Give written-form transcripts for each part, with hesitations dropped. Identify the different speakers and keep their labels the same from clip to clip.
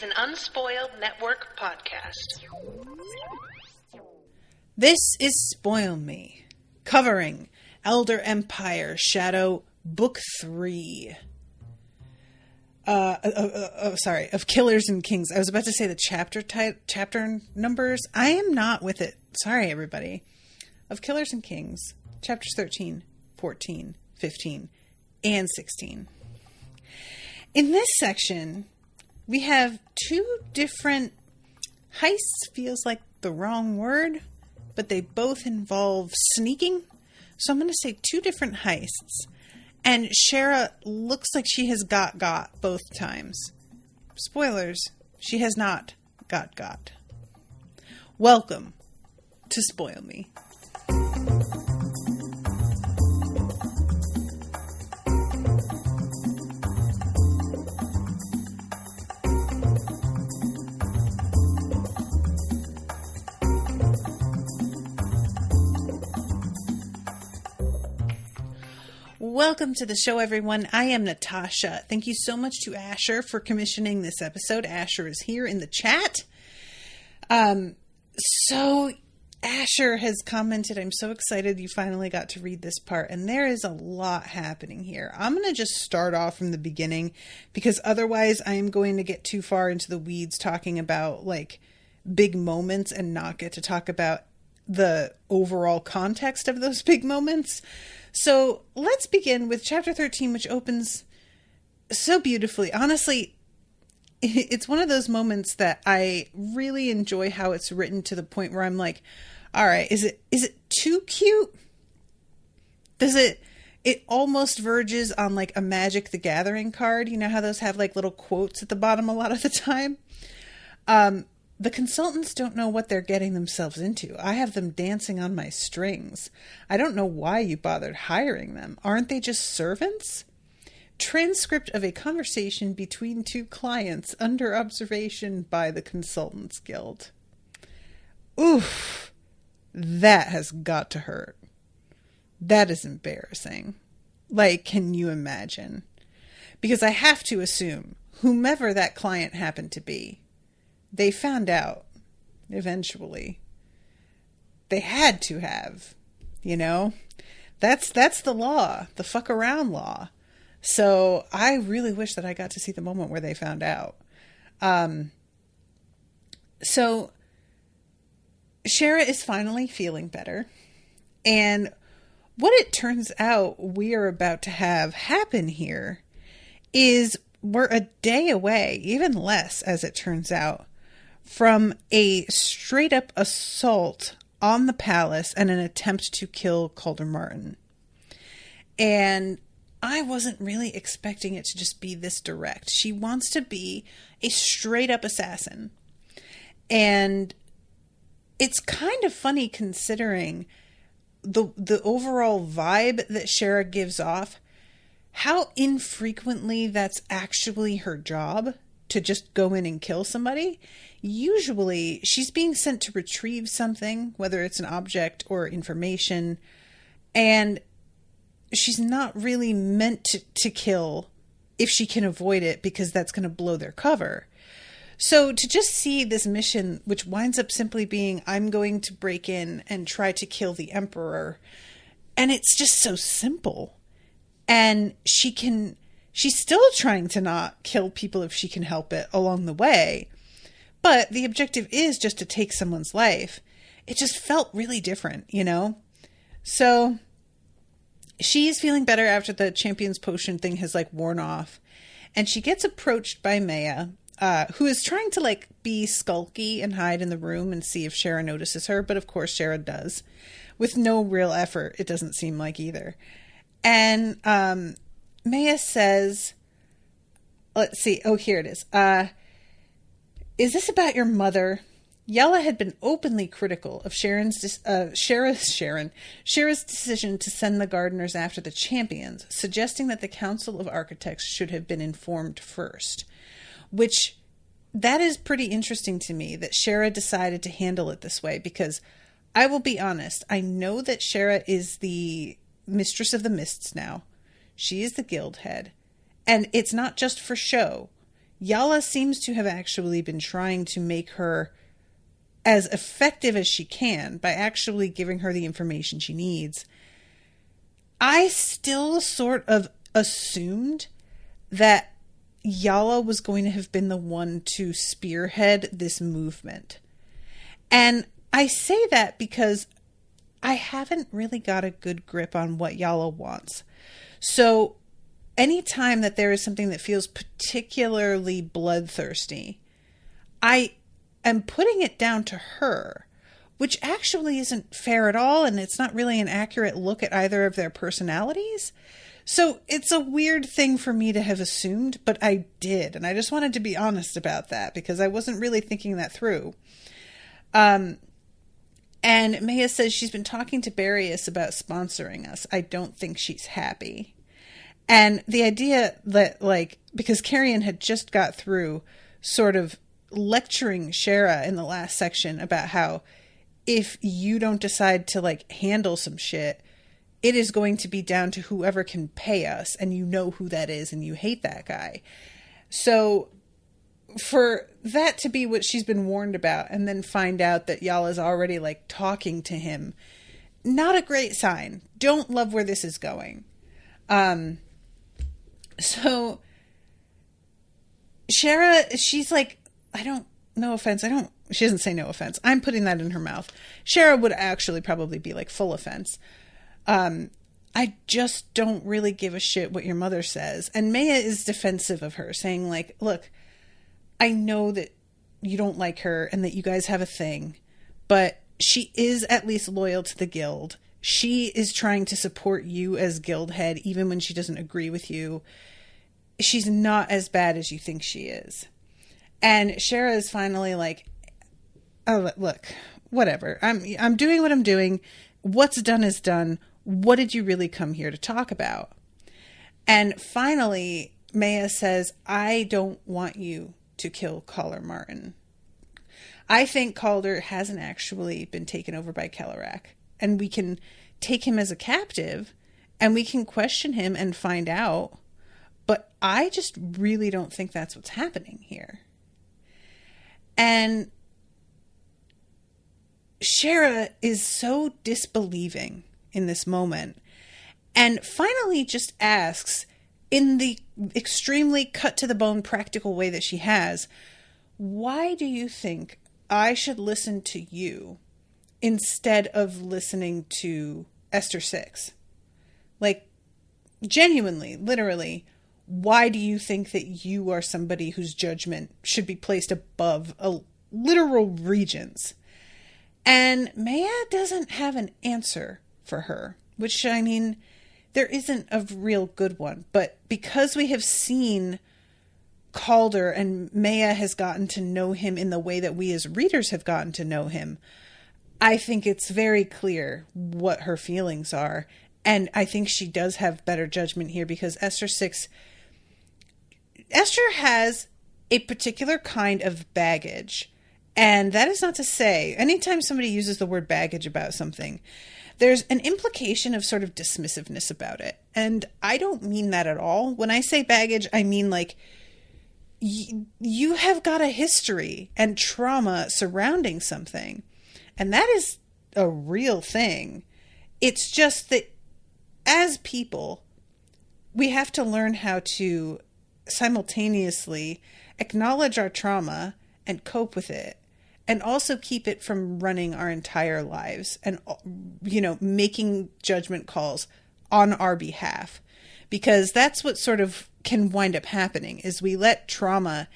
Speaker 1: an Unspoiled Network podcast.
Speaker 2: This is Spoil Me, covering Elder Empire Shadow Book 3. Of Killers and Kings. I was about to say the chapter numbers. I am not with it. Sorry, everybody. Of Killers and Kings, chapters 13, 14, 15, and 16. In this section, we have two different heists. Feels like the wrong word, but they both involve sneaking. So I'm going to say two different heists. And Shera looks like she has got both times. Spoilers, she has not got. Welcome to Spoil Me. Welcome to the show, everyone. I am Natasha. Thank you so much to Asher for commissioning this episode. Asher is here in the chat. So Asher has commented, I'm so excited you finally got to read this part. And there is a lot happening here. I'm going to just start off from the beginning because otherwise I am going to get too far into the weeds talking about like big moments and not get to talk about the overall context of those big moments. So let's begin with chapter 13, which opens so beautifully. Honestly, it's one of those moments that I really enjoy how it's written to the point where I'm like, all right, is it too cute? It almost verges on like a Magic the Gathering card. You know how those have like little quotes at the bottom a lot of the time? The consultants don't know what they're getting themselves into. I have them dancing on my strings. I don't know why you bothered hiring them. Aren't they just servants? Transcript of a conversation between two clients under observation by the Consultants Guild. Oof. That has got to hurt. That is embarrassing. Like, can you imagine? Because I have to assume, whomever that client happened to be, they found out eventually. They had to have, you know, that's the law, the fuck around law. So I really wish that I got to see the moment where they found out. So Shera is finally feeling better. And what it turns out we are about to have happen here is we're a day away, even less as it turns out, from a straight up assault on the palace and an attempt to kill Calder Martin. And I wasn't really expecting it to just be this direct. She wants to be a straight up assassin. And it's kind of funny considering the overall vibe that Shera gives off, how infrequently that's actually her job to just go in and kill somebody. Usually she's being sent to retrieve something, whether it's an object or information, and she's not really meant to kill if she can avoid it because that's going to blow their cover. So to just see this mission, which winds up simply being, I'm going to break in and try to kill the Emperor, and it's just so simple. And she's still trying to not kill people if she can help it along the way. But the objective is just to take someone's life. It just felt really different, you know? So she's feeling better after the champion's potion thing has like worn off. And she gets approached by Maya, who is trying to like be skulky and hide in the room and see if Shera notices her. But of course Shera does. With no real effort, it doesn't seem like either. And Maya says, let's see. Oh, here it is. Is this about your mother? Yella had been openly critical of Shera's decision to send the gardeners after the champions, suggesting that the Council of Architects should have been informed first. Which, that is pretty interesting to me that Shera decided to handle it this way, because I will be honest, I know that Shera is the Mistress of the Mists now. She is the guild head. And it's not just for show. Yala seems to have actually been trying to make her as effective as she can by actually giving her the information she needs. I still sort of assumed that Yala was going to have been the one to spearhead this movement. And I say that because I haven't really got a good grip on what Yala wants. So anytime that there is something that feels particularly bloodthirsty, I am putting it down to her, which actually isn't fair at all, and it's not really an accurate look at either of their personalities. So it's a weird thing for me to have assumed, but I did, and I just wanted to be honest about that because I wasn't really thinking that through. And Maya says she's been talking to Barrios about sponsoring us. I don't think she's happy. And the idea that, like, because Carrion had just got through sort of lecturing Shera in the last section about how if you don't decide to, like, handle some shit, it is going to be down to whoever can pay us, and you know who that is, and you hate that guy. So for that to be what she's been warned about, and then find out that Yala's already, like, talking to him, not a great sign. Don't love where this is going. So Shera, she's like, she doesn't say no offense. I'm putting that in her mouth. Shera would actually probably be like full offense. I just don't really give a shit what your mother says. And Maya is defensive of her, saying like, look, I know that you don't like her and that you guys have a thing, but she is at least loyal to the guild. She is trying to support you as guild head, even when she doesn't agree with you. She's not as bad as you think she is. And Shera is finally like, oh, look, whatever. I'm doing what I'm doing. What's done is done. What did you really come here to talk about? And finally, Maya says, I don't want you to kill Caller Martin. I think Calder hasn't actually been taken over by Kellerak. And we can take him as a captive and we can question him and find out. But I just really don't think that's what's happening here. And Shera is so disbelieving in this moment and finally just asks, in the extremely cut to the bone practical way that she has, why do you think I should listen to you instead of listening to Esther 6? Like, genuinely, literally, why do you think that you are somebody whose judgment should be placed above a literal regent's? And Maya doesn't have an answer for her, which, I mean, there isn't a real good one. But because we have seen Calder and Maya has gotten to know him in the way that we as readers have gotten to know him, I think it's very clear what her feelings are. And I think she does have better judgment here because Esther has a particular kind of baggage. And that is not to say, anytime somebody uses the word baggage about something, there's an implication of sort of dismissiveness about it. And I don't mean that at all. When I say baggage, I mean like you have got a history and trauma surrounding something. And that is a real thing. It's just that as people, we have to learn how to simultaneously acknowledge our trauma and cope with it, and also keep it from running our entire lives and, you know, making judgment calls on our behalf. Because that's what sort of can wind up happening, is we let trauma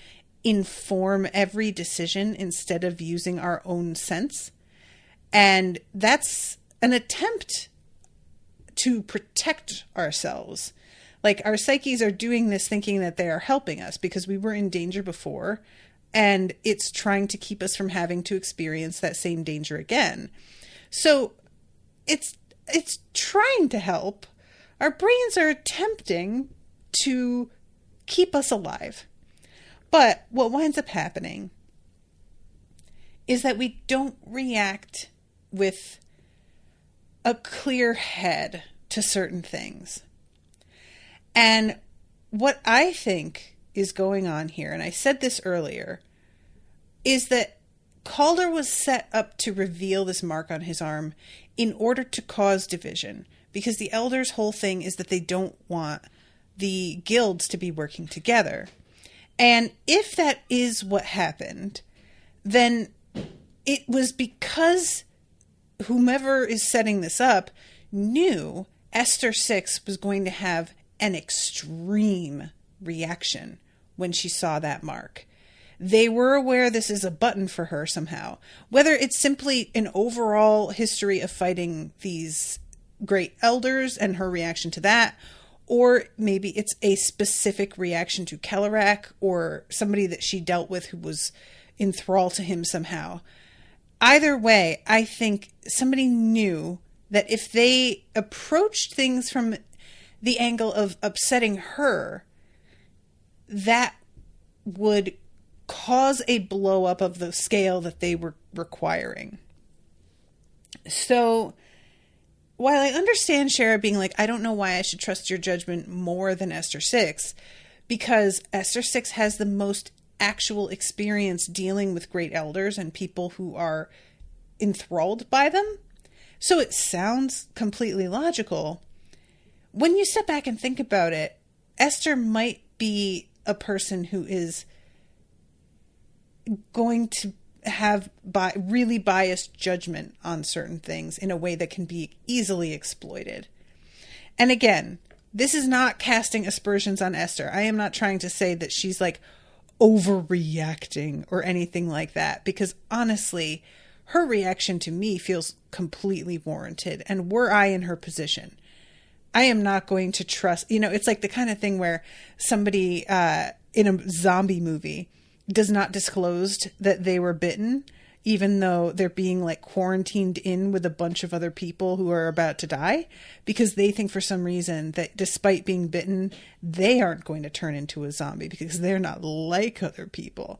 Speaker 2: inform every decision instead of using our own sense. And that's an attempt to protect ourselves. Like, our psyches are doing this thinking that they are helping us because we were in danger before, and it's trying to keep us from having to experience that same danger again. So it's trying to help. Our brains are attempting to keep us alive. But what winds up happening is that we don't react with a clear head to certain things. And what I think is going on here, and I said this earlier, is that Calder was set up to reveal this mark on his arm in order to cause division, because the elders' whole thing is that they don't want the guilds to be working together. And if that is what happened, then it was because whomever is setting this up knew Esther 6 was going to have an extreme reaction when she saw that mark. They were aware this is a button for her somehow. Whether it's simply an overall history of fighting these great elders and her reaction to that, or maybe it's a specific reaction to Kellerak or somebody that she dealt with who was enthralled to him somehow. Either way, I think somebody knew that if they approached things from the angle of upsetting her, that would cause a blow up of the scale that they were requiring. So while I understand Shera being like, I don't know why I should trust your judgment more than Esther 6, because Esther 6 has the most actual experience dealing with great elders and people who are enthralled by them. So it sounds completely logical. When you step back and think about it, Esther might be a person who is going to have really biased judgment on certain things in a way that can be easily exploited. And again, this is not casting aspersions on Esther. I am not trying to say that she's like overreacting or anything like that, because honestly, her reaction to me feels completely warranted. And were I in her position, I am not going to trust, it's like the kind of thing where somebody in a zombie movie does not disclose that they were bitten, even though they're being like quarantined in with a bunch of other people who are about to die, because they think for some reason that despite being bitten, they aren't going to turn into a zombie because they're not like other people.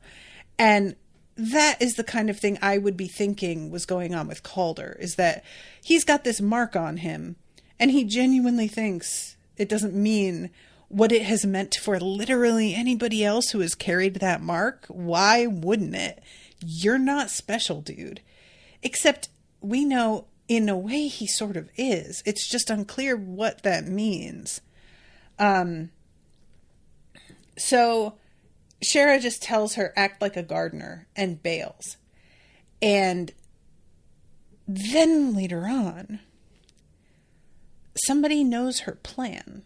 Speaker 2: And that is the kind of thing I would be thinking was going on with Calder, is that he's got this mark on him and he genuinely thinks it doesn't mean what it has meant for literally anybody else who has carried that mark. Why wouldn't it? You're not special, dude. Except we know in a way he sort of is. It's just unclear what that means. So Shera just tells her, act like a gardener, and bails. And then later on, somebody knows her plan.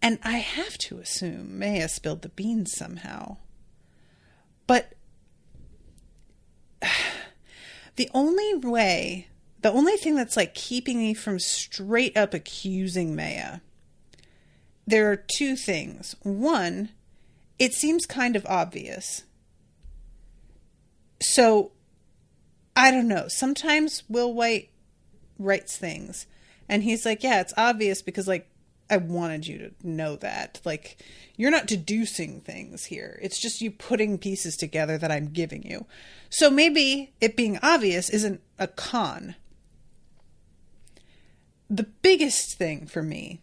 Speaker 2: And I have to assume Maya spilled the beans somehow. But the only thing that's like keeping me from straight up accusing Maya, there are two things. One, it seems kind of obvious. So, I don't know. Sometimes Will White writes things and he's like, yeah, it's obvious because like, I wanted you to know that. Like, you're not deducing things here. It's just you putting pieces together that I'm giving you. So maybe it being obvious isn't a con. The biggest thing for me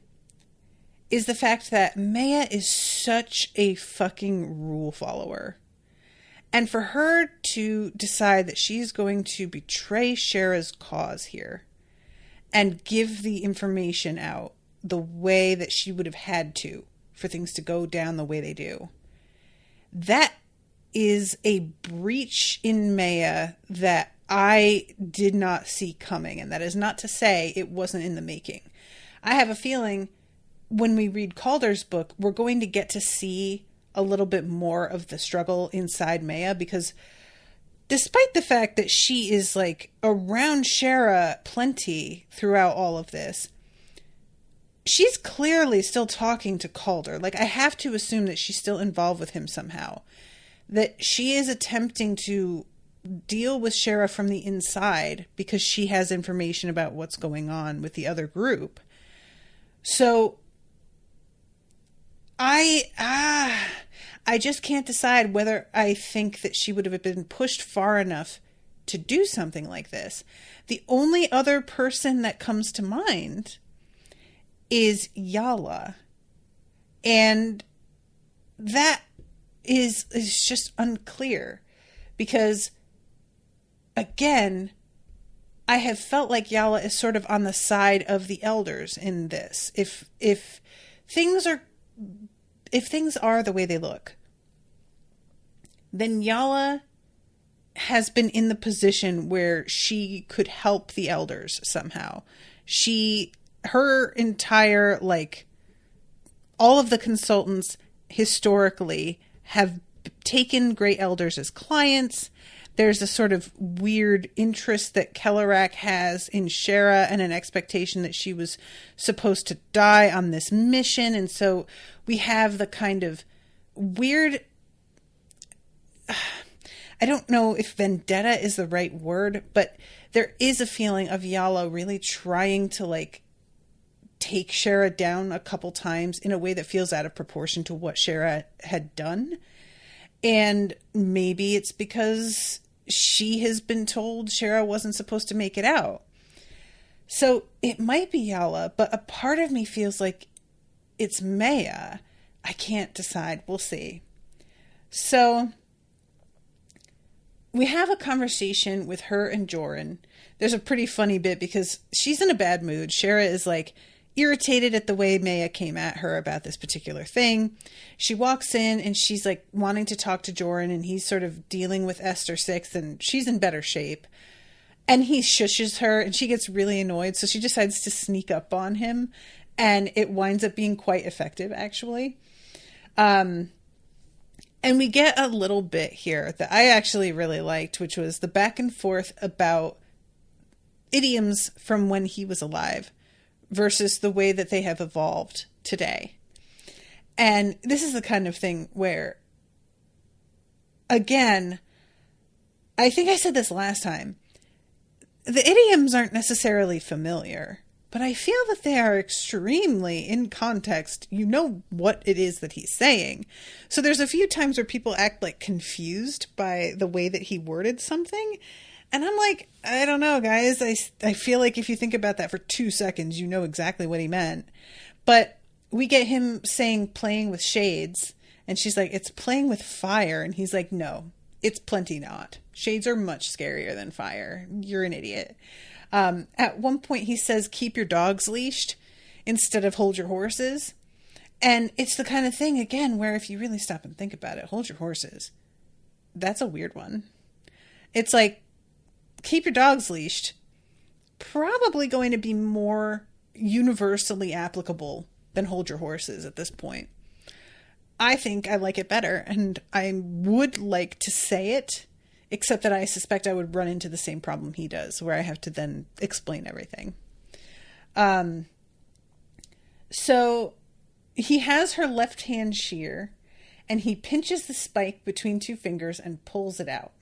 Speaker 2: is the fact that Maya is such a fucking rule follower. And for her to decide that she's going to betray Shera's cause here and give the information out the way that she would have had to for things to go down the way they do, that is a breach in Maya that I did not see coming. And that is not to say it wasn't in the making. I have a feeling when we read Calder's book, we're going to get to see a little bit more of the struggle inside Maya, because despite the fact that she is like around Shera plenty throughout all of this, she's clearly still talking to Calder. Like, I have to assume that she's still involved with him somehow. That she is attempting to deal with Shera from the inside because she has information about what's going on with the other group. So, I just can't decide whether I think that she would have been pushed far enough to do something like this. The only other person that comes to mind is Yala. And that is just unclear, because again, I have felt like Yala is sort of on the side of the elders in this. If things are the way they look, then Yala has been in the position where she could help the elders somehow. Her entire, like, all of the consultants historically have taken Grey Elders as clients. There's a sort of weird interest that Kellerak has in Shera and an expectation that she was supposed to die on this mission. And so we have the kind of weird, I don't know if vendetta is the right word, but there is a feeling of Yala really trying to, like, take Shera down a couple times in a way that feels out of proportion to what Shera had done. And maybe it's because she has been told Shera wasn't supposed to make it out. So it might be Yala, but a part of me feels like it's Maya. I can't decide. We'll see. So we have a conversation with her and Joran. There's a pretty funny bit because she's in a bad mood. Shera is, like, irritated at the way Maya came at her about this particular thing. She walks in and she's, like, wanting to talk to Joran, and he's sort of dealing with Esther 6, and she's in better shape. And he shushes her and she gets really annoyed. So she decides to sneak up on him, and it winds up being quite effective, actually. And we get a little bit here that I actually really liked, which was the back and forth about idioms from when he was alive versus the way that they have evolved today. And this is the kind of thing where, again, I think I said this last time, the idioms aren't necessarily familiar, but I feel that they are extremely in context. You know what it is that he's saying. So there's a few times where people act, like, confused by the way that he worded something. And I'm like, I don't know, guys. I feel like if you think about that for 2 seconds, you know exactly what he meant. But we get him saying playing with shades, and she's like, it's playing with fire. And he's like, no, it's plenty not. Shades are much scarier than fire. You're an idiot. At one point he says, keep your dogs leashed instead of hold your horses. And it's the kind of thing, again, where if you really stop and think about it, hold your horses. That's a weird one. It's like, keep your dogs leashed, probably going to be more universally applicable than hold your horses at this point. I think I like it better, and I would like to say it, except that I suspect I would run into the same problem he does, where I have to then explain everything. So he has her left hand shear, and he pinches the spike between 2 fingers and pulls it out.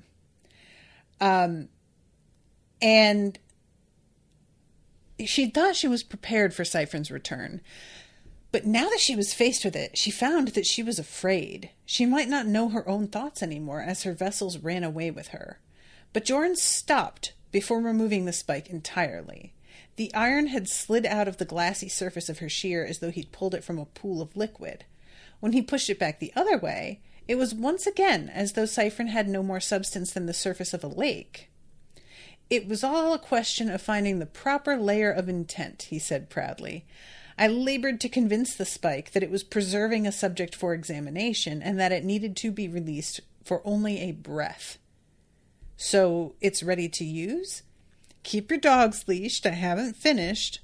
Speaker 2: And she thought she was prepared for Siphon's return. But now that she was faced with it, she found that she was afraid. She might not know her own thoughts anymore as her vessels ran away with her. But Joran stopped before removing the spike entirely. The iron had slid out of the glassy surface of her shear as though he'd pulled it from a pool of liquid. When he pushed it back the other way, it was once again as though Siphon had no more substance than the surface of a lake. It was all a question of finding the proper layer of intent, he said proudly. I labored to convince the spike that it was preserving a subject for examination and that it needed to be released for only a breath. So it's ready to use? Keep your dogs leashed. I haven't finished.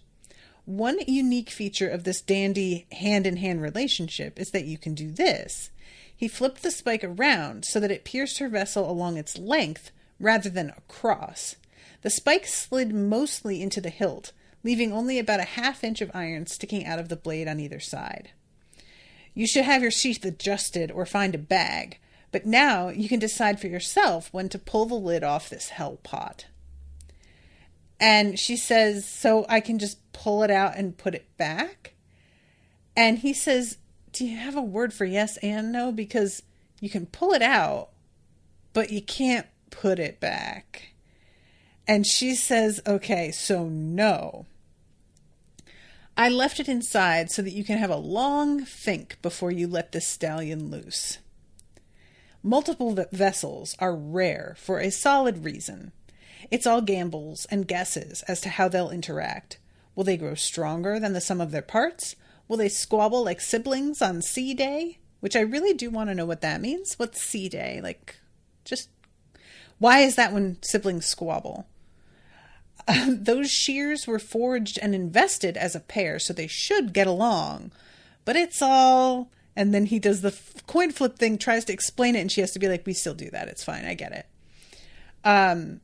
Speaker 2: One unique feature of this dandy hand-in-hand relationship is that you can do this. He flipped the spike around so that it pierced her vessel along its length rather than across. The spike slid mostly into the hilt, leaving only about a half-inch of iron sticking out of the blade on either side. You should have your sheath adjusted or find a bag, but now you can decide for yourself when to pull the lid off this hell pot. And she says, so I can just pull it out and put it back? And he says, do you have a word for yes and no? Because you can pull it out, but you can't put it back. And she says, okay, so no. I left it inside so that you can have a long think before you let this stallion loose. Multiple vessels are rare for a solid reason. It's all gambles and guesses as to how they'll interact. Will they grow stronger than the sum of their parts? Will they squabble like siblings on Sea Day? Which I really do want to know what that means. What's Sea Day? Like, just, why is that when siblings squabble? Those shears were forged and invested as a pair, so they should get along. But it's all... And then he does the coin flip thing, tries to explain it, and she has to be like, we still do that. It's fine. I get it.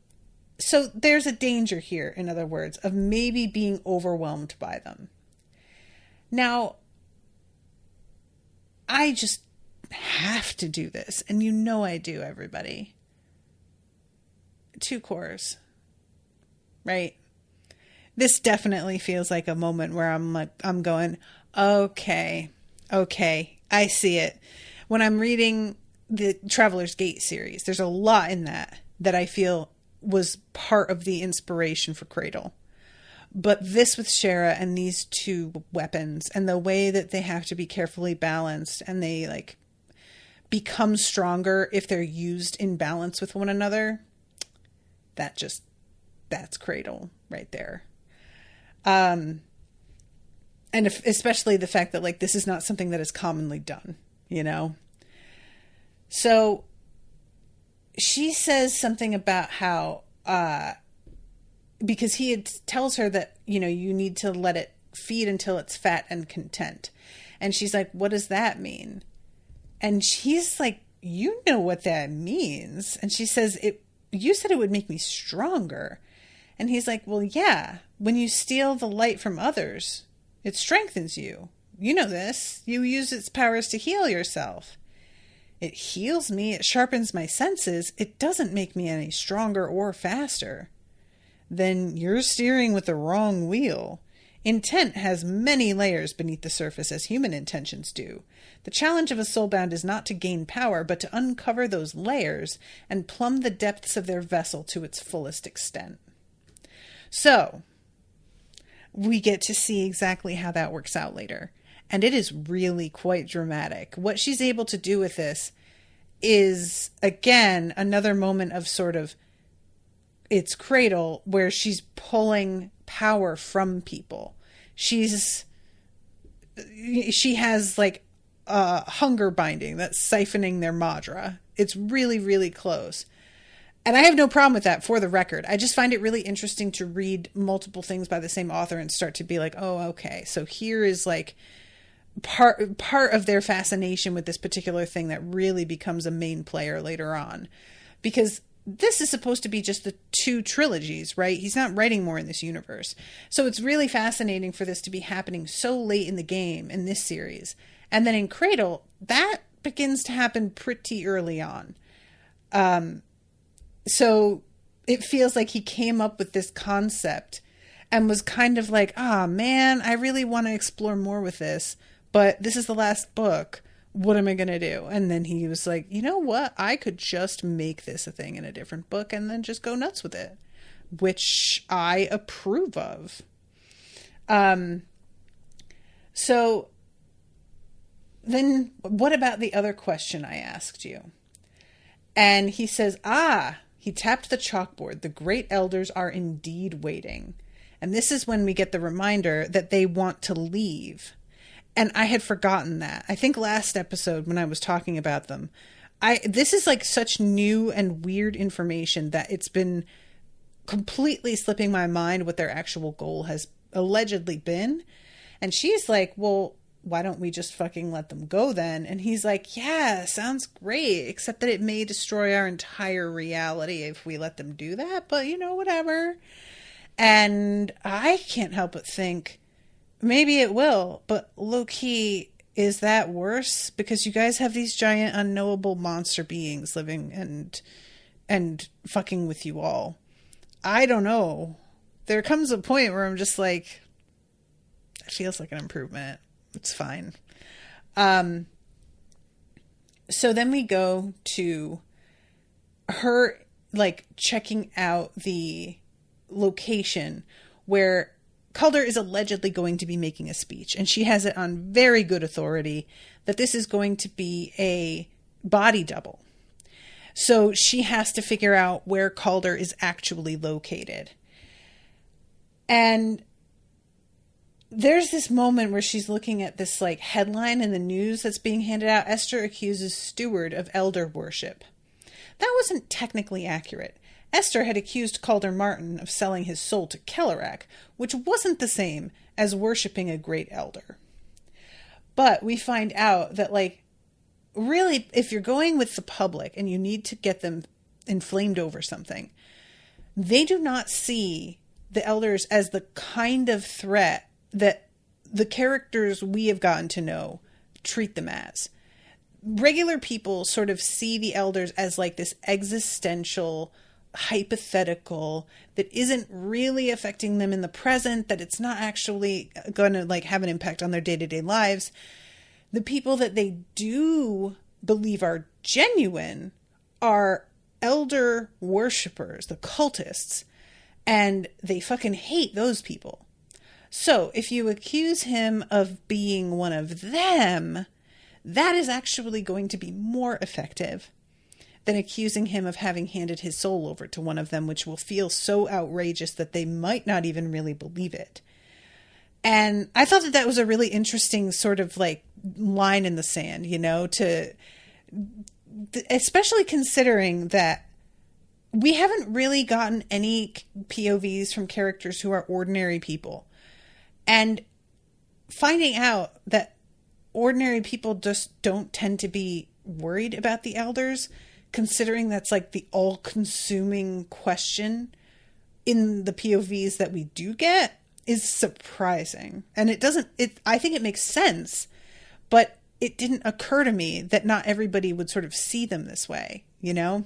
Speaker 2: So there's a danger here, in other words, of maybe being overwhelmed by them. Now, I just have to do this. And you know I do, everybody. 2 cores. Right? This definitely feels like a moment where I'm going, okay, I see it. When I'm reading the Traveler's Gate series, there's a lot in that I feel was part of the inspiration for Cradle. But this with Shera and these 2 weapons and the way that they have to be carefully balanced and they like become stronger if they're used in balance with one another, that's Cradle right there. And especially the fact that, like, this is not something that is commonly done, you know? So she says something about how, because tells her that, you know, you need to let it feed until it's fat and content. And she's like, what does that mean? And she's like, you know what that means. And she says, you said it would make me stronger. And he's like, well, yeah, when you steal the light from others, it strengthens you. You know this. You use its powers to heal yourself. It heals me. It sharpens my senses. It doesn't make me any stronger or faster. Then you're steering with the wrong wheel. Intent has many layers beneath the surface, as human intentions do. The challenge of a soulbound is not to gain power, but to uncover those layers and plumb the depths of their vessel to its fullest extent. So, we get to see exactly how that works out later. And it is really quite dramatic. What she's able to do with this is, again, another moment of sort of, it's Cradle, where she's pulling power from people. She has like a hunger binding that's siphoning their madra. It's really, really close. And I have no problem with that, for the record. I just find it really interesting to read multiple things by the same author and start to be like, oh, okay, so here is like part of their fascination with this particular thing that really becomes a main player later on. Because this is supposed to be just the 2 trilogies, right? He's not writing more in this universe. So it's really fascinating for this to be happening so late in the game in this series. And then in Cradle, that begins to happen pretty early on. So it feels like he came up with this concept and was kind of like, man, I really want to explore more with this, but this is the last book. What am I going to do? And then he was like, you know what? I could just make this a thing in a different book and then just go nuts with it, which I approve of. So then what about the other question I asked you? And he says, he tapped the chalkboard. The great elders are indeed waiting. And this is when we get the reminder that they want to leave. And I had forgotten that. I think last episode when I was talking about them, this is like such new and weird information that it's been completely slipping my mind what their actual goal has allegedly been. And she's like, well, why don't we just fucking let them go then? And he's like, yeah, sounds great, except that it may destroy our entire reality if we let them do that, but you know, whatever. And I can't help but think, maybe it will, but low-key, is that worse? Because you guys have these giant unknowable monster beings living and fucking with you all. I don't know. There comes a point where I'm just like, it feels like an improvement. It's fine. So then we go to her, like, checking out the location where Calder is allegedly going to be making a speech, and she has it on very good authority that this is going to be a body double. So she has to figure out where Calder is actually located. And there's this moment where she's looking at this like headline in the news that's being handed out. Esther accuses steward of elder worship. That wasn't technically accurate. Esther had accused Calder Martin of selling his soul to Kellerack, which wasn't the same as worshiping a great elder. But we find out that, like, really, if you're going with the public and you need to get them inflamed over something, they do not see the elders as the kind of threat that the characters we have gotten to know treat them as. Regular people sort of see the elders as like this existential, hypothetical that isn't really affecting them in the present, that it's not actually going to like have an impact on their day-to-day lives. The people that they do believe are genuine are elder worshippers, the cultists, and they fucking hate those people. So if you accuse him of being one of them, that is actually going to be more effective than accusing him of having handed his soul over to one of them, which will feel so outrageous that they might not even really believe it. And I thought that that was a really interesting sort of like line in the sand, you know, to especially considering that we haven't really gotten any POVs from characters who are ordinary people. And finding out that ordinary people just don't tend to be worried about the elders, considering that's like the all-consuming question in the POVs that we do get, is surprising. And I think it makes sense, but it didn't occur to me that not everybody would sort of see them this way, you know?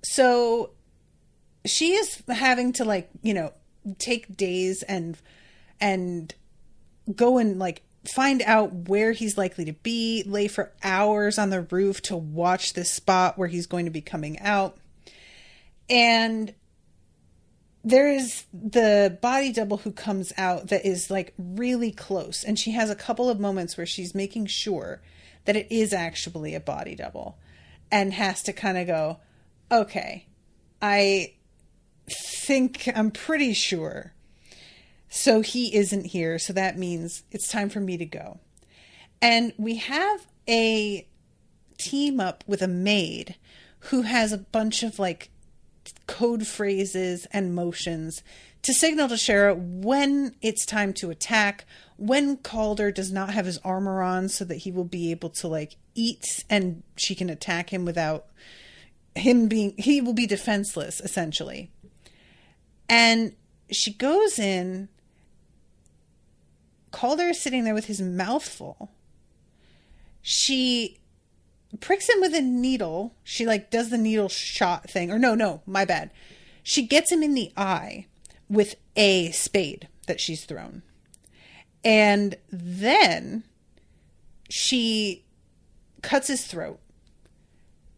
Speaker 2: So she is having to like, you know, take days and go and like find out where he's likely to be, lay for hours on the roof to watch this spot where he's going to be coming out. And there is the body double who comes out that is like really close. And she has a couple of moments where she's making sure that it is actually a body double and has to kind of go, okay, I'm pretty sure. So he isn't here. So that means it's time for me to go. And we have a team up with a maid who has a bunch of like code phrases and motions to signal to Shera when it's time to attack, when Calder does not have his armor on so that he will be able to like eat and she can attack him without he will be defenseless essentially. And she goes in, Calder is sitting there with his mouth full. She pricks him with a needle. She like does the needle shot thing. Or no, my bad. She gets him in the eye with a spade that she's thrown. And then she cuts his throat.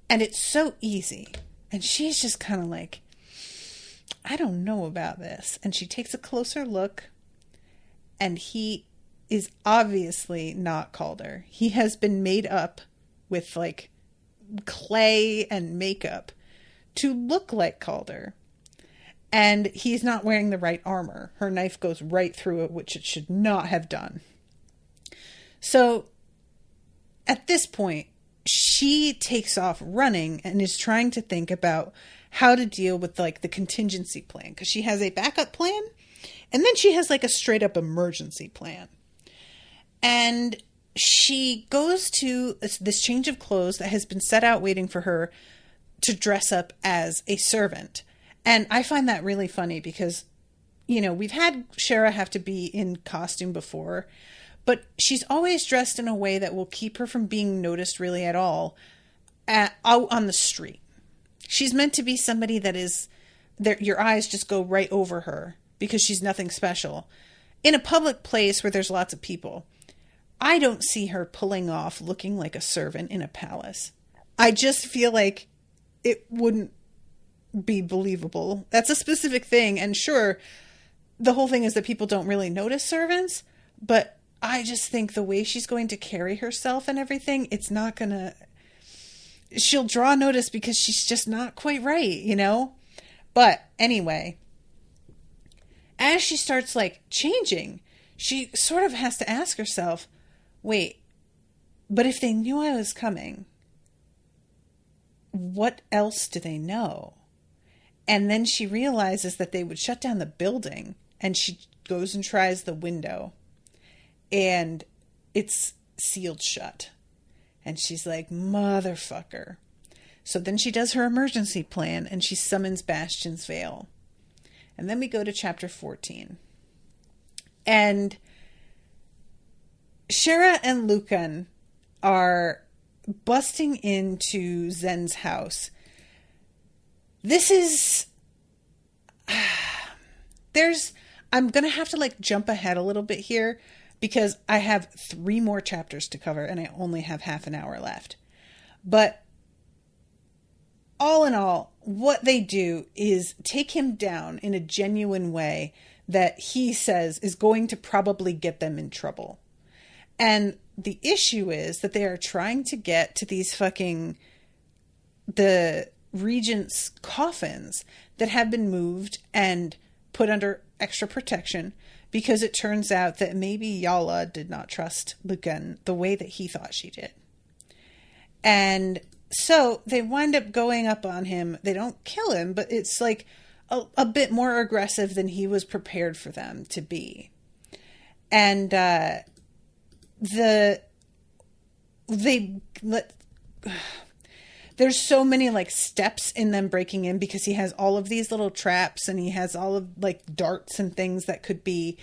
Speaker 2: And it's so easy. And she's just kind of like, I don't know about this. And she takes a closer look. And he is obviously not Calder. He has been made up with like clay and makeup to look like Calder. And he's not wearing the right armor. Her knife goes right through it, which it should not have done. So at this point, she takes off running and is trying to think about how to deal with like the contingency plan, because she has a backup plan and then she has like a straight up emergency plan. And she goes to this change of clothes that has been set out waiting for her to dress up as a servant. And I find that really funny because, you know, we've had Shera have to be in costume before, but she's always dressed in a way that will keep her from being noticed really at all out on the street. She's meant to be somebody that is there. Your eyes just go right over her because she's nothing special. In a public place where there's lots of people, I don't see her pulling off looking like a servant in a palace. I just feel like it wouldn't be believable. That's a specific thing. And sure, the whole thing is that people don't really notice servants, but I just think the way she's going to carry herself and everything, it's not going to, she'll draw notice because she's just not quite right, you know? But anyway, as she starts like changing, she sort of has to ask herself, wait, but if they knew I was coming, what else do they know? And then she realizes that they would shut down the building, and she goes and tries the window, and it's sealed shut. And she's like, motherfucker. So then she does her emergency plan, and she summons Bastion's Veil. And then we go to chapter 14. And Shera and Lucan are busting into Zen's house. This is... I'm going to have to like jump ahead a little bit here because I have 3 more chapters to cover and I only have half an hour left. But all in all, what they do is take him down in a genuine way that he says is going to probably get them in trouble. And the issue is that they are trying to get to these the regent's coffins that have been moved and put under extra protection because it turns out that maybe Yala did not trust Lucan the way that he thought she did. And so they wind up going up on him. They don't kill him, but it's like a bit more aggressive than he was prepared for them to be. And there's so many like steps in them breaking in because he has all of these little traps and he has all of like darts and things that could be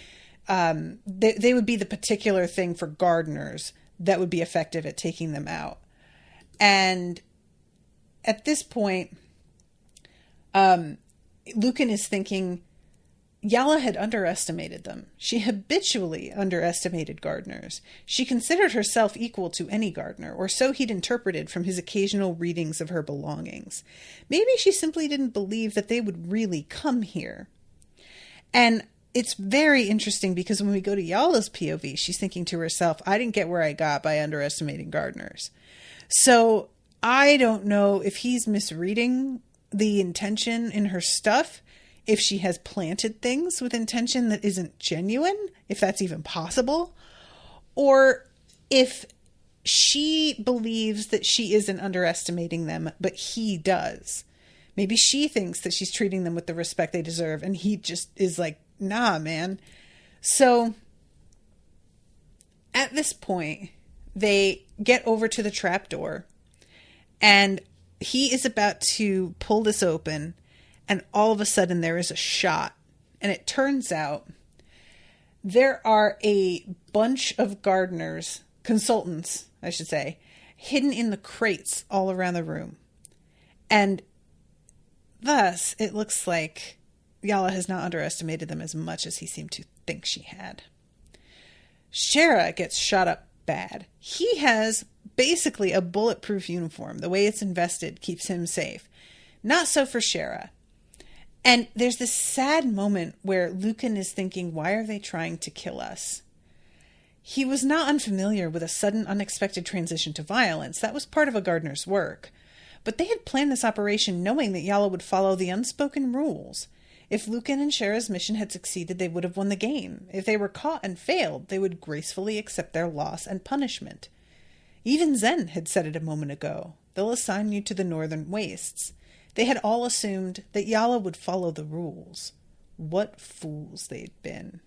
Speaker 2: they would be the particular thing for gardeners that would be effective at taking them out. And at this point, Lucan is thinking Yala had underestimated them. She habitually underestimated gardeners. She considered herself equal to any gardener, or so he'd interpreted from his occasional readings of her belongings. Maybe she simply didn't believe that they would really come here. And it's very interesting because when we go to Yala's POV, she's thinking to herself, I didn't get where I got by underestimating gardeners. So I don't know if he's misreading the intention in her stuff, if she has planted things with intention that isn't genuine, if that's even possible, or if she believes that she isn't underestimating them, but he does. Maybe she thinks that she's treating them with the respect they deserve, and he just is like, nah, man. So at this point, they get over to the trapdoor, and he is about to pull this open, and all of a sudden there is a shot. And it turns out there are a bunch of gardeners, consultants, I should say, hidden in the crates all around the room. And thus, it looks like Yala has not underestimated them as much as he seemed to think she had. Shera gets shot up bad. He has basically a bulletproof uniform. The way it's invested keeps him safe. Not so for Shera. And there's this sad moment where Lucan is thinking, why are they trying to kill us? He was not unfamiliar with a sudden, unexpected transition to violence. That was part of a gardener's work. But they had planned this operation knowing that Yala would follow the unspoken rules. If Lucan and Shera's mission had succeeded, they would have won the game. If they were caught and failed, they would gracefully accept their loss and punishment. Even Zen had said it a moment ago. They'll assign you to the northern wastes. They had all assumed that Yala would follow the rules. What fools they'd been.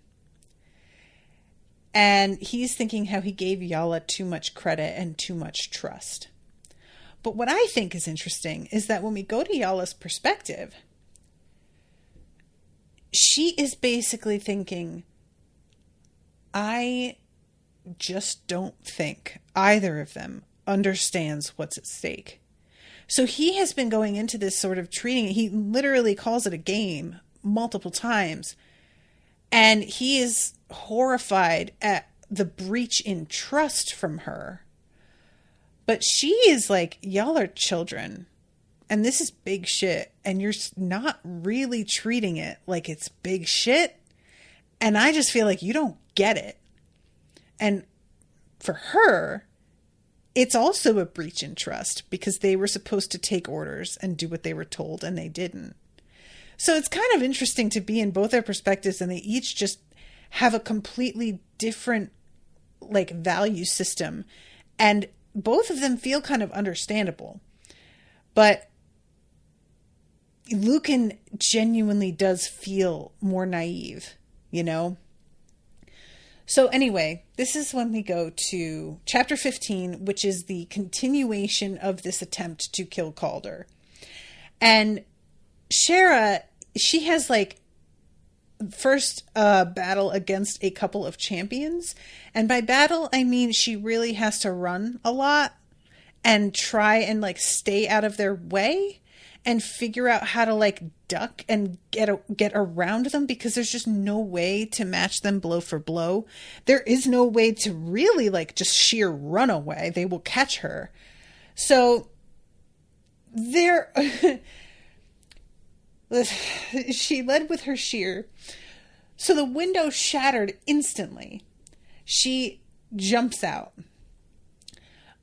Speaker 2: And he's thinking how he gave Yala too much credit and too much trust. But what I think is interesting is that when we go to Yala's perspective, she is basically thinking, I just don't think either of them understands what's at stake. So he has been going into this sort of treating it. He literally calls it a game multiple times. And he is horrified at the breach in trust from her. But she is like, y'all are children. and this is big shit, and you're not really treating it like it's big shit. And I just feel like you don't get it. And for her, it's also a breach in trust because they were supposed to take orders and do what they were told, and they didn't. So it's kind of interesting to be in both their perspectives, and they each just have a completely different like value system, and both of them feel kind of understandable. But Lucan genuinely does feel more naive, you know? So anyway, this is when we go to chapter 15, which is the continuation of this attempt to kill Calder. And Shera, she has like first battle against a couple of champions. And by battle, I mean she really has to run a lot and try and like stay out of their way and figure out how to like duck and get around them, because there's just no way to match them blow for blow. There is no way to really like just sheer run away. They will catch her. So there, she led with her sheer. So the window shattered instantly. She jumps out.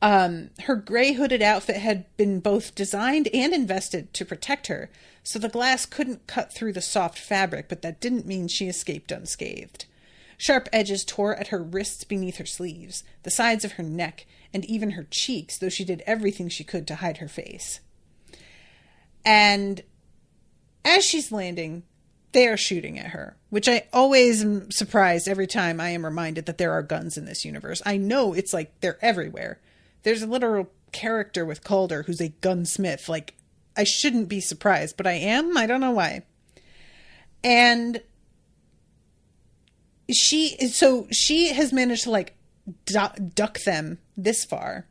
Speaker 2: Her gray hooded outfit had been both designed and invested to protect her, so the glass couldn't cut through the soft fabric, but that didn't mean she escaped unscathed. Sharp edges tore at her wrists beneath her sleeves, the sides of her neck, and even her cheeks, though she did everything she could to hide her face. And as she's landing, they are shooting at her, which I always am surprised every time I am reminded that there are guns in this universe. I know it's like they're everywhere. There's a literal character with Calder who's a gunsmith. Like, I shouldn't be surprised, but I am. I don't know why. And she has managed to like duck them this far.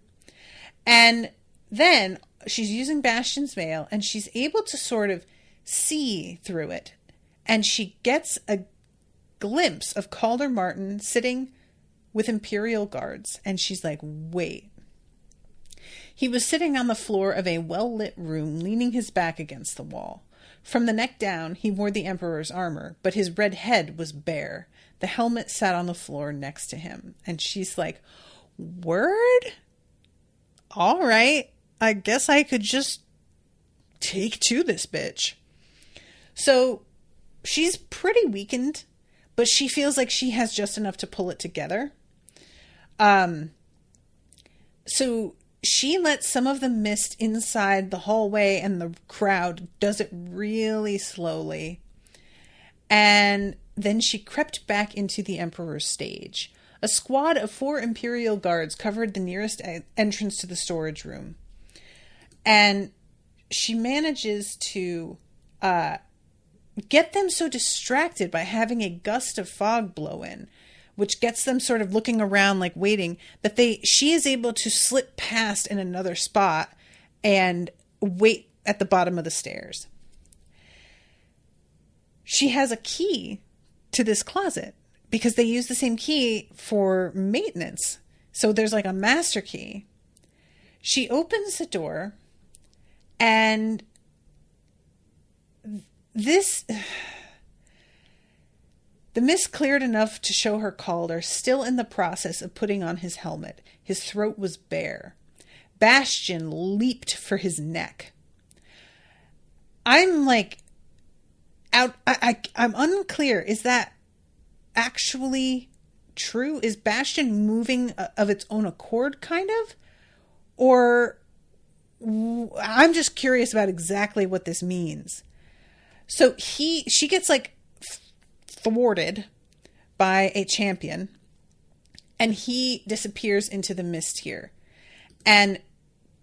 Speaker 2: And then she's using Bastion's veil, and she's able to sort of see through it. And she gets a glimpse of Calder Martin sitting with Imperial guards. And she's like, wait. He was sitting on the floor of a well-lit room, leaning his back against the wall. From the neck down, he wore the Emperor's armor, but his red head was bare. The helmet sat on the floor next to him. And she's like, word? All right. I guess I could just take to this bitch. So she's pretty weakened, but she feels like she has just enough to pull it together. So she lets some of the mist inside the hallway, and the crowd does it really slowly. And then she crept back into the Emperor's stage. A squad of 4 Imperial guards covered the nearest entrance to the storage room. And she manages to get them so distracted by having a gust of fog blow in, which gets them sort of looking around like waiting, that she is able to slip past in another spot and wait at the bottom of the stairs. She has a key to this closet because they use the same key for maintenance. So there's like a master key. She opens the door, and the mist cleared enough to show her Calder still in the process of putting on his helmet. His throat was bare. Bastion leaped for his neck. I'm like, I'm unclear. Is that actually true? Is Bastion moving of its own accord, kind of? Or I'm just curious about exactly what this means. So she gets like thwarted by a champion, and he disappears into the mist here, and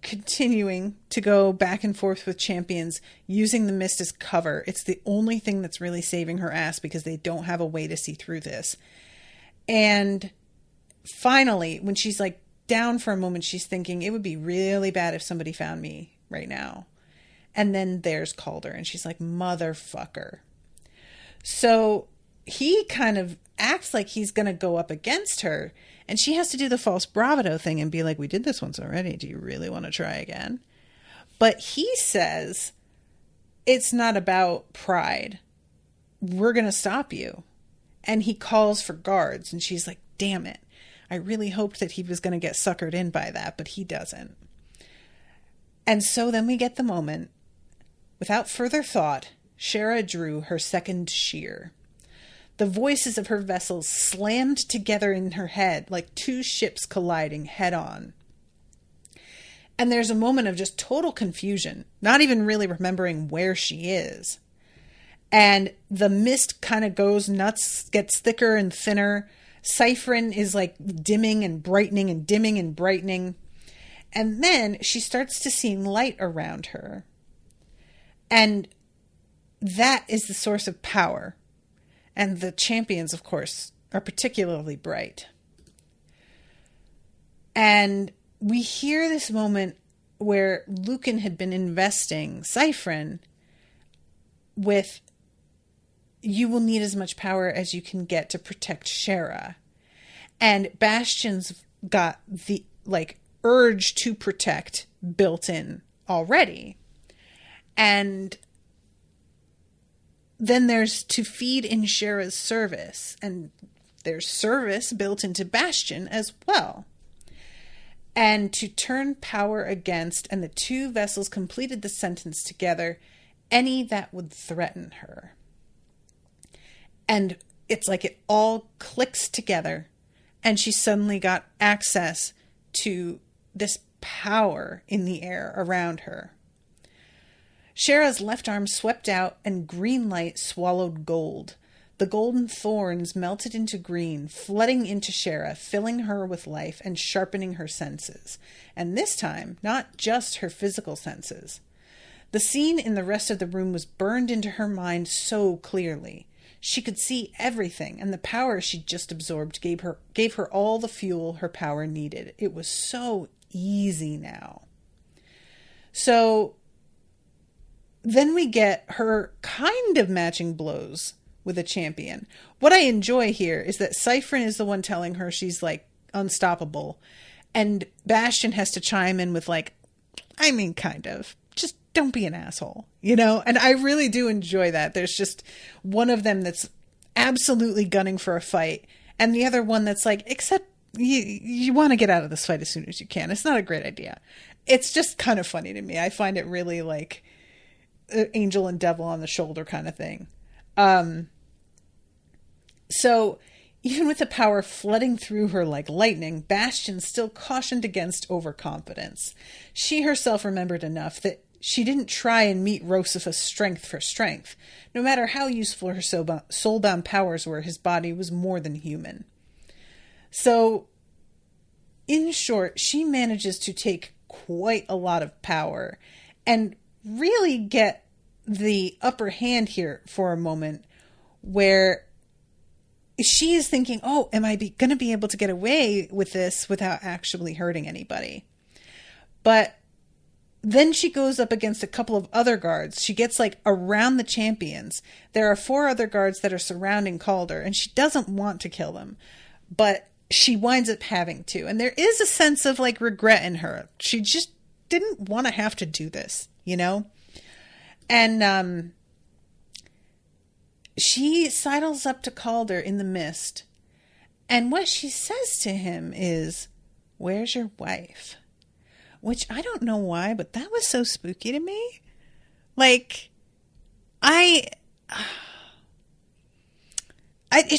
Speaker 2: continuing to go back and forth with champions using the mist as cover. It's the only thing that's really saving her ass because they don't have a way to see through this. And finally, when she's like down for a moment, she's thinking, it would be really bad if somebody found me right now. And then there's Calder, and she's like, motherfucker. So he kind of acts like he's going to go up against her, and she has to do the false bravado thing and be like, we did this once already. Do you really want to try again? But he says, it's not about pride. We're going to stop you. And he calls for guards, and she's like, damn it. I really hoped that he was going to get suckered in by that, but he doesn't. And so then we get the moment. Without further thought, Shera drew her second shear. The voices of her vessels slammed together in her head like two ships colliding head on. And there's a moment of just total confusion, not even really remembering where she is. And the mist kind of goes nuts, gets thicker and thinner. Cyphrin is like dimming and brightening and dimming and brightening. And then she starts to see light around her. And that is the source of power. And the champions, of course, are particularly bright. And we hear this moment where Lucan had been investing Cyphrin with, you will need as much power as you can get to protect Shera. And Bastion's got the, urge to protect built in already. And then there's to feed in Shera's service. And there's service built into Bastion as well. And to turn power against, and the two vessels completed the sentence together, any that would threaten her. And it's like it all clicks together, and she suddenly got access to this power in the air around her. Shera's left arm swept out, and green light swallowed gold. The golden thorns melted into green, flooding into Shera, filling her with life and sharpening her senses. And this time, not just her physical senses. The scene in the rest of the room was burned into her mind so clearly. She could see everything, and the power she'd just absorbed gave her all the fuel her power needed. It was so easy now. So then we get her kind of matching blows with a champion. What I enjoy here is that Cyphrin is the one telling her she's unstoppable, and Bastion has to chime in with kind of. Just don't be an asshole, And I really do enjoy that. There's just one of them that's absolutely gunning for a fight, and the other one that's except you want to get out of this fight as soon as you can. It's not a great idea. It's just kind of funny to me. I find it really angel and devil on the shoulder kind of thing. So even with the power flooding through her like lightning, Bastion still cautioned against overconfidence. She herself remembered enough that she didn't try and meet Rosafa's strength for strength. No matter how useful her soulbound powers were, his body was more than human. So, in short, she manages to take quite a lot of power and really get the upper hand here for a moment, where she is thinking, oh, am I going to be able to get away with this without actually hurting anybody? But then she goes up against a couple of other guards. She gets around the champions. There are 4 other guards that are surrounding Calder, and she doesn't want to kill them, but she winds up having to. And there is a sense of regret in her. She just didn't want to have to do this, And she sidles up to Calder in the mist, and what she says to him is, "Where's your wife?" Which I don't know why, but that was so spooky to me. It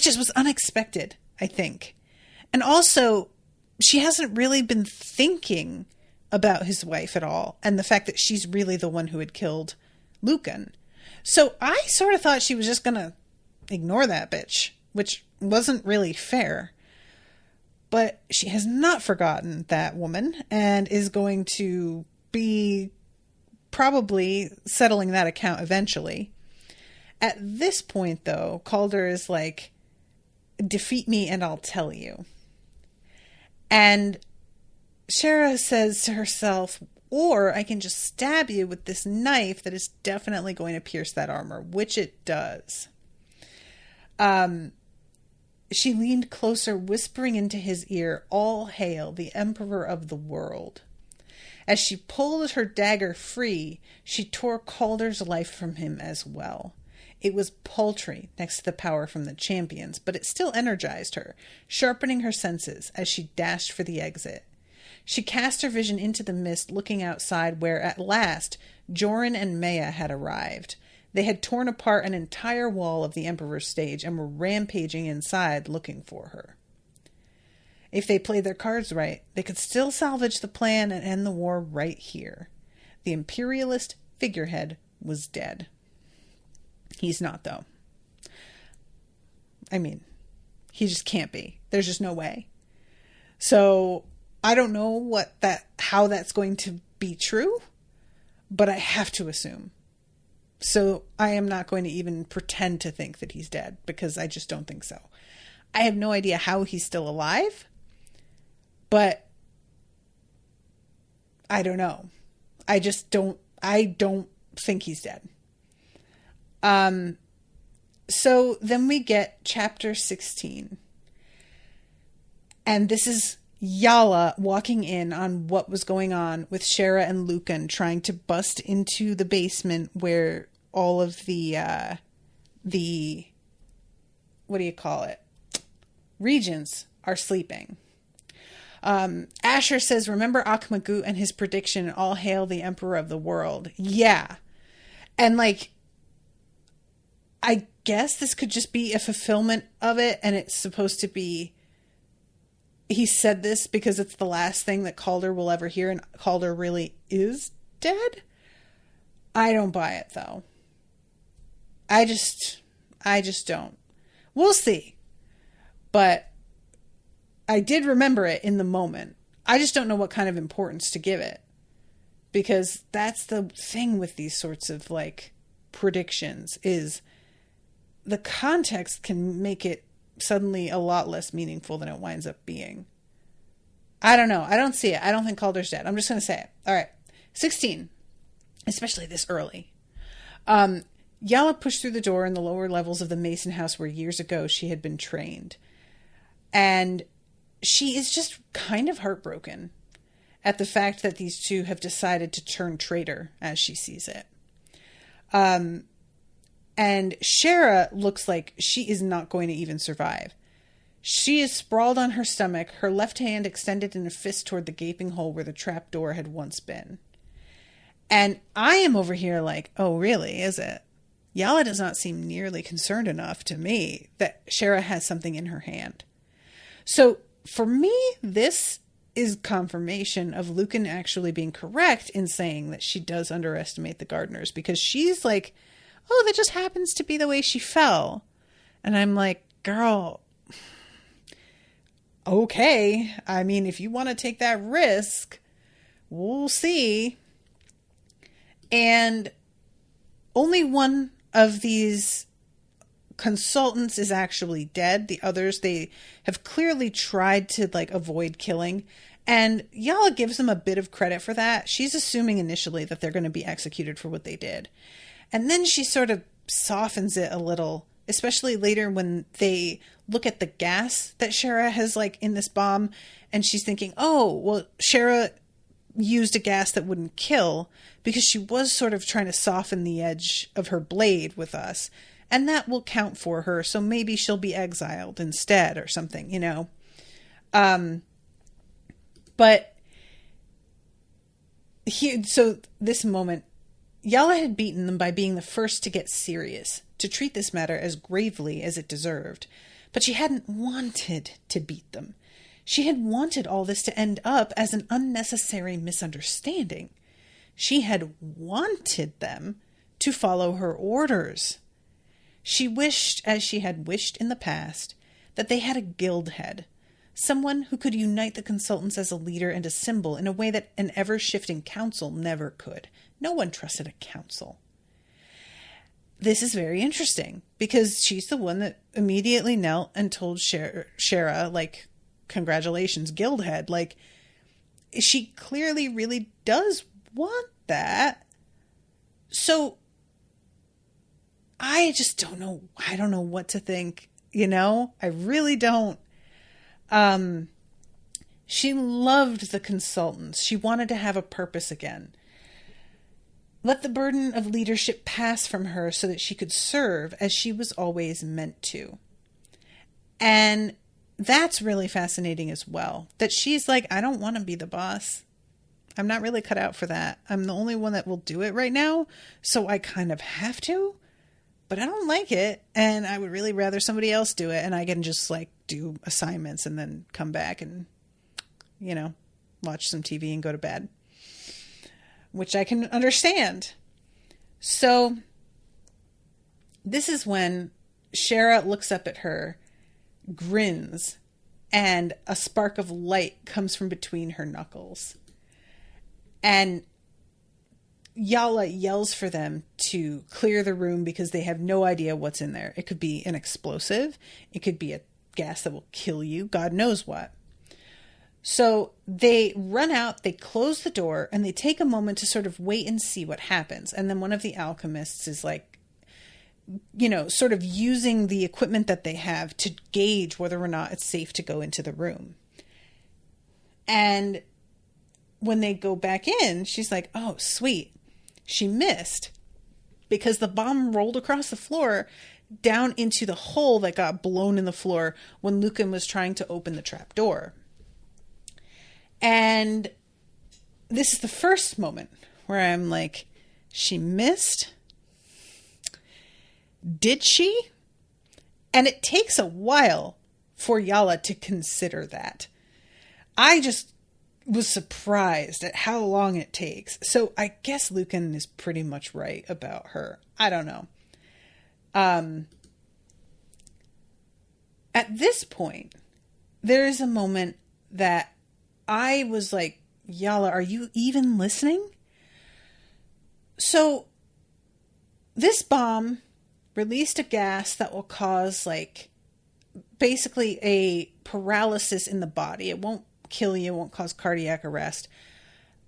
Speaker 2: just was unexpected, I think. And also, she hasn't really been thinking about his wife at all, and the fact that she's really the one who had killed Lucan. So I sort of thought she was just going to ignore that bitch, which wasn't really fair. But she has not forgotten that woman and is going to be probably settling that account eventually. At this point, though, Calder is defeat me and I'll tell you. And Shera says to herself, or I can just stab you with this knife that is definitely going to pierce that armor, which it does. She leaned closer, whispering into his ear, "All hail, the Emperor of the world." As she pulled her dagger free, she tore Calder's life from him as well. It was paltry next to the power from the champions, but it still energized her, sharpening her senses as she dashed for the exit. She cast her vision into the mist, looking outside where, at last, Joran and Maya had arrived. They had torn apart an entire wall of the Emperor's stage and were rampaging inside looking for her. If they played their cards right, they could still salvage the plan and end the war right here. The imperialist figurehead was dead. He's not, though. I mean, he just can't be. There's just no way. So I don't know how that's going to be true, but I have to assume. So I am not going to even pretend to think that he's dead, because I just don't think so. I have no idea how he's still alive, but I don't know. I don't think he's dead. So then we get chapter 16. And this is Yala walking in on what was going on with Shera and Lucan trying to bust into the basement where all of the what do you call it? Regents are sleeping. Asher says, remember Akhmagut and his prediction, all hail the Emperor of the world. Yeah. And I guess this could just be a fulfillment of it, and it's supposed to be, he said this because it's the last thing that Calder will ever hear, and Calder really is dead? I don't buy it, though. I just don't. We'll see. But I did remember it in the moment. I just don't know what kind of importance to give it. Because that's the thing with these sorts of, predictions, is the context can make it suddenly a lot less meaningful than it winds up being. I don't know. I don't see it. I don't think Calder's dead. I'm just going to say it. All right. 16. Especially this early. Yala pushed through the door in the lower levels of the Mason house where years ago she had been trained. And she is just kind of heartbroken at the fact that these two have decided to turn traitor, as she sees it. And Shera looks like she is not going to even survive. She is sprawled on her stomach, her left hand extended in a fist toward the gaping hole where the trap door had once been. And I am over here oh, really, is it? Yala does not seem nearly concerned enough to me that Shera has something in her hand. So for me, this is confirmation of Lucan actually being correct in saying that she does underestimate the gardeners, because she's oh, that just happens to be the way she fell. And I'm girl, okay. I mean, if you want to take that risk, we'll see. And only one of these consultants is actually dead. The others, they have clearly tried to avoid killing. And Yala gives them a bit of credit for that. She's assuming initially that they're going to be executed for what they did. And then she sort of softens it a little, especially later when they look at the gas that Shera has in this bomb. And she's thinking, oh, well, Shera used a gas that wouldn't kill because she was sort of trying to soften the edge of her blade with us. And that will count for her. So maybe she'll be exiled instead or something, But here, so this moment, Yala had beaten them by being the first to get serious, to treat this matter as gravely as it deserved. But she hadn't wanted to beat them. She had wanted all this to end up as an unnecessary misunderstanding. She had wanted them to follow her orders. She wished, as she had wished in the past, that they had a guild head, someone who could unite the consultants as a leader and a symbol in a way that an ever-shifting council never could. No one trusted a council. This is very interesting, because she's the one that immediately knelt and told Shera, congratulations, guild head. She clearly really does want that. So I just don't know. I don't know what to think. I really don't. She loved the consultants. She wanted to have a purpose again. Let the burden of leadership pass from her so that she could serve as she was always meant to. And that's really fascinating as well. That she's like, I don't want to be the boss. I'm not really cut out for that. I'm the only one that will do it right now. So I kind of have to, but I don't like it. And I would really rather somebody else do it. And I can just like do assignments and then come back and, you know, watch some TV and go to bed, which I can understand. So this is when Shera looks up at her, grins, and a spark of light comes from between her knuckles. And Yala yells for them to clear the room because they have no idea what's in there. It could be an explosive. It could be a gas that will kill you. God knows what. So they run out, they close the door, and they take a moment to sort of wait and see what happens. And then one of the alchemists is like, you know, sort of using the equipment that they have to gauge whether or not it's safe to go into the room. And when they go back in, she's like, oh, sweet. She missed because the bomb rolled across the floor down into the hole that got blown in the floor when Lucan was trying to open the trap door. And this is the first moment where I'm like, she missed? Did she? And it takes a while for Yala to consider that. I just was surprised at how long it takes. So I guess Lucan is pretty much right about her. I don't know. At this point, there is a moment that I was like, Yala, are you even listening? So this bomb released a gas that will cause like basically a paralysis in the body. It won't kill you, it won't cause cardiac arrest.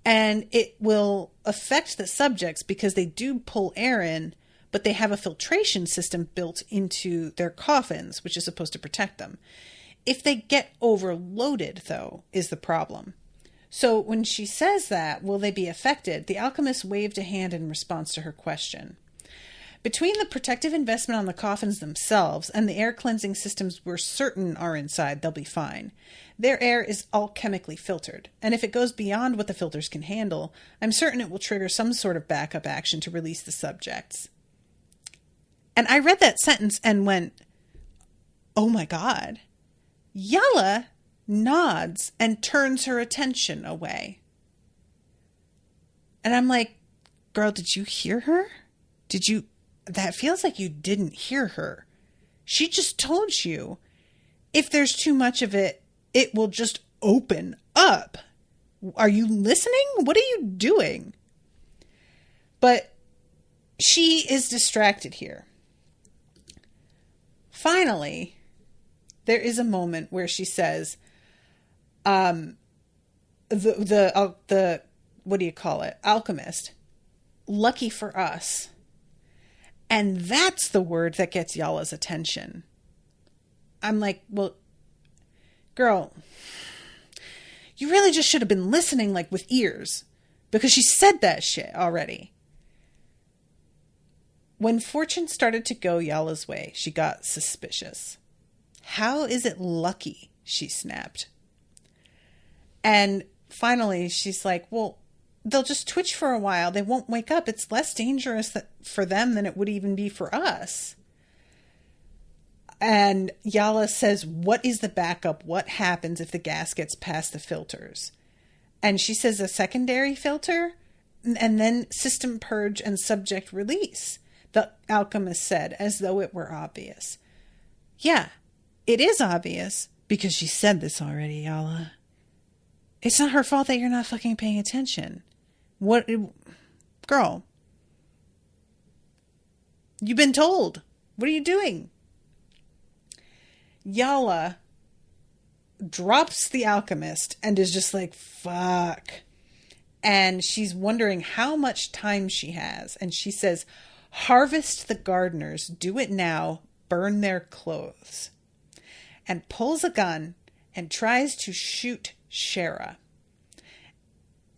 Speaker 2: And it will affect the subjects because they do pull air in, but they have a filtration system built into their coffins, which is supposed to protect them. If they get overloaded, though, is the problem. So when she says that, will they be affected? The alchemist waved a hand in response to her question. Between the protective investment on the coffins themselves and the air cleansing systems we're certain are inside, they'll be fine. Their air is all chemically filtered, and if it goes beyond what the filters can handle, I'm certain it will trigger some sort of backup action to release the subjects. And I read that sentence and went, oh my God. Yala nods and turns her attention away. And I'm like, girl, did you hear her? That feels like you didn't hear her. She just told you if there's too much of it, it will just open up. Are you listening? What are you doing? But she is distracted here. Finally, there is a moment where she says, the what do you call it? Alchemist. Lucky for us. And that's the word that gets Yala's attention. I'm like, well, girl, you really just should have been listening like with ears, because she said that shit already. When fortune started to go Yala's way, she got suspicious. How is it lucky? She snapped. And finally, she's like, well, they'll just twitch for a while. They won't wake up. It's less dangerous for them than it would even be for us. And Yala says, what is the backup? What happens if the gas gets past the filters? And she says a secondary filter and then system purge and subject release. The alchemist said, as though it were obvious. Yeah, it is obvious because she said this already, Yala. It's not her fault that you're not fucking paying attention. What, girl? You've been told. What are you doing? Yala drops the alchemist and is just like, fuck. And she's wondering how much time she has. And she says, harvest the gardeners, do it now, burn their clothes. And pulls a gun and tries to shoot Shera.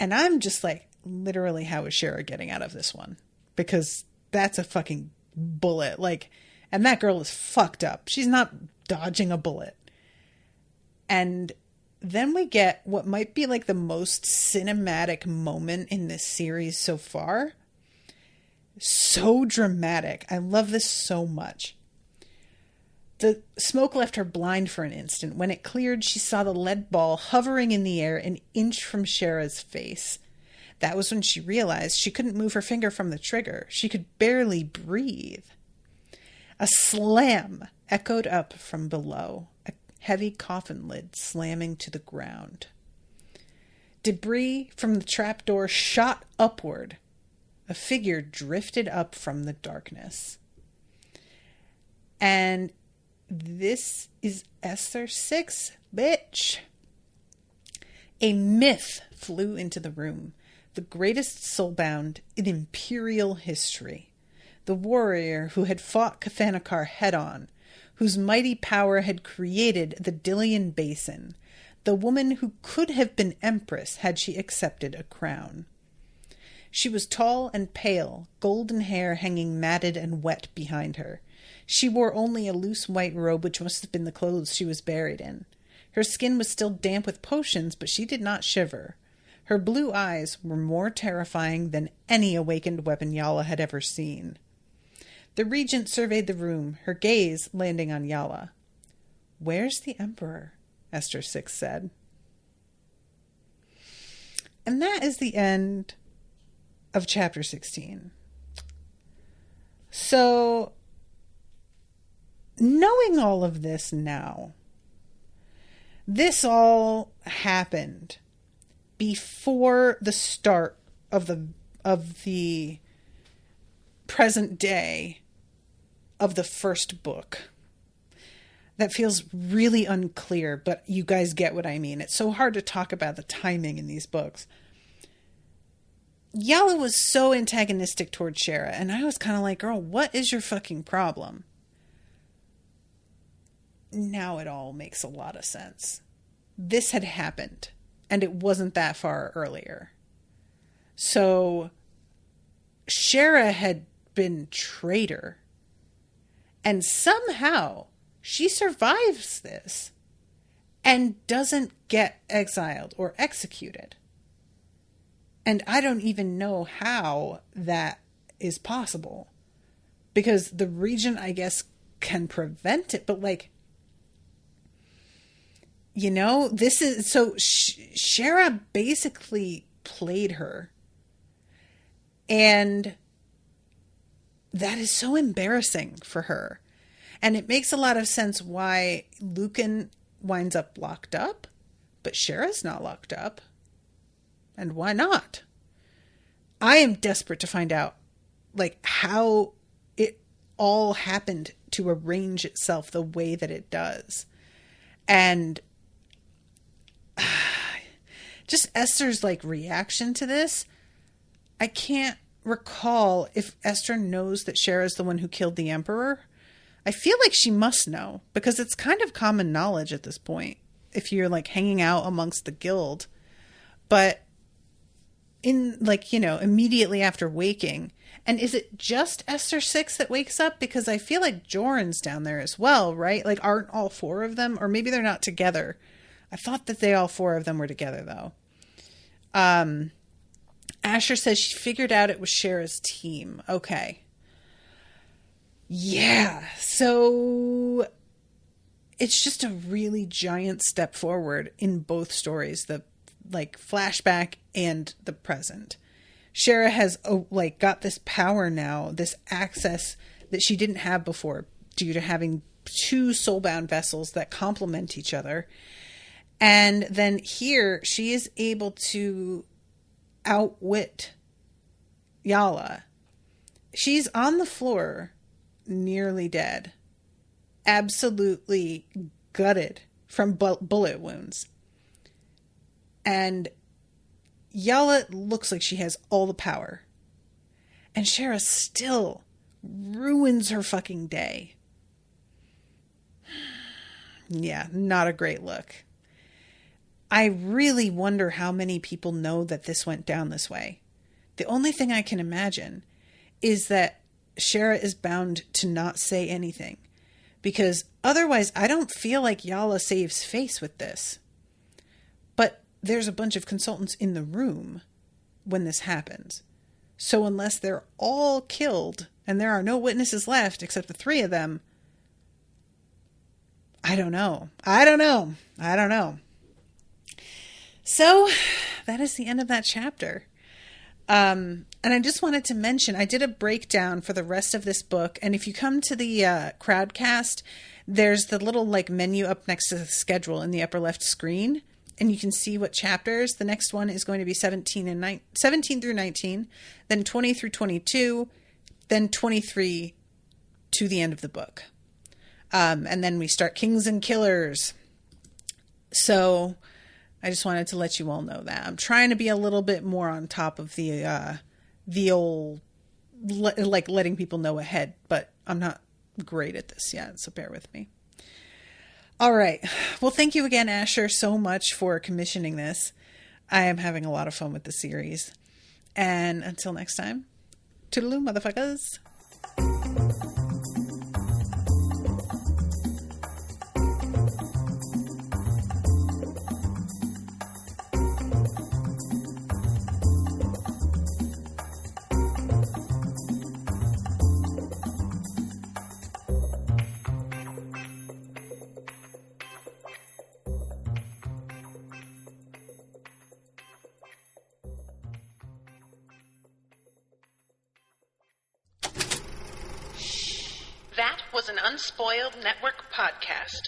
Speaker 2: And I'm just like, literally, how is Shera getting out of this one? Because that's a fucking bullet. Like, and that girl is fucked up. She's not dodging a bullet. And then we get what might be like the most cinematic moment in this series so far. So dramatic. I love this so much. The smoke left her blind for an instant. When it cleared, she saw the lead ball hovering in the air an inch from Shera's face. That was when she realized she couldn't move her finger from the trigger. She could barely breathe. A slam echoed up from below, a heavy coffin lid slamming to the ground. Debris from the trapdoor shot upward. A figure drifted up from the darkness. And this is Esther 6, bitch. A myth flew into the room, the greatest soulbound in Imperial history. The warrior who had fought Cathanikar head-on, whose mighty power had created the Dillian Basin, the woman who could have been empress had she accepted a crown. She was tall and pale, golden hair hanging matted and wet behind her. She wore only a loose white robe, which must have been the clothes she was buried in. Her skin was still damp with potions, but she did not shiver. Her blue eyes were more terrifying than any awakened weapon Yala had ever seen. The regent surveyed the room, her gaze landing on Yala. "Where's the Emperor?" Esther 6 said. And that is the end of chapter 16. So, knowing all of this now, this all happened before the start of the present day of the first book. That feels really unclear, but you guys get what I mean. It's so hard to talk about the timing in these books. Yala was so antagonistic towards Shera, and I was kind of like, girl, what is your fucking problem? Now it all makes a lot of sense. This had happened, and it wasn't that far earlier. So Shera had been traitor, and somehow she survives this and doesn't get exiled or executed. And I don't even know how that is possible, because the regent, I guess, can prevent it, but like, you know, this is so Shera basically played her, and that is so embarrassing for her. And it makes a lot of sense why Lucan winds up locked up, but Shera's not locked up. And why not? I am desperate to find out, like, how it all happened to arrange itself the way that it does. And just Esther's, like, reaction to this. I can't recall if Esther knows that Shera's the one who killed the Emperor. I feel like she must know, because it's kind of common knowledge at this point, if you're, like, hanging out amongst the guild. But in, like, you know, immediately after waking. And is it just Esther 6 that wakes up? Because I feel like Joran's down there as well, right? Like, aren't all four of them? Or maybe they're not together. I thought that all four of them were together, though. Asher says she figured out it was Shera's team. Okay. Yeah. So it's just a really giant step forward in both stories. The, like, flashback and the present. Shera has, like, got this power now, this access that she didn't have before due to having two soulbound vessels that complement each other. And then here she is able to outwit Yala. She's on the floor, nearly dead, absolutely gutted from bullet wounds. And Yala looks like she has all the power. And Shera still ruins her fucking day. Yeah, not a great look. I really wonder how many people know that this went down this way. The only thing I can imagine is that Shera is bound to not say anything, because otherwise I don't feel like Yala saves face with this. But there's a bunch of consultants in the room when this happens. So unless they're all killed and there are no witnesses left except the 3 of them, I don't know. So that is the end of that chapter. And I just wanted to mention, I did a breakdown for the rest of this book. And if you come to the Crowdcast, there's the little menu up next to the schedule in the upper left screen. And you can see what chapters. The next one is going to be 17 through 19, then 20 through 22, then 23 to the end of the book. And then we start Kings and Killers. So I just wanted to let you all know that. I'm trying to be a little bit more on top of the old, letting people know ahead, but I'm not great at this yet, so bear with me. All right. Well, thank you again, Asher, so much for commissioning this. I am having a lot of fun with the series. And until next time, toodaloo, motherfuckers.
Speaker 1: That was an Unspoiled Network podcast.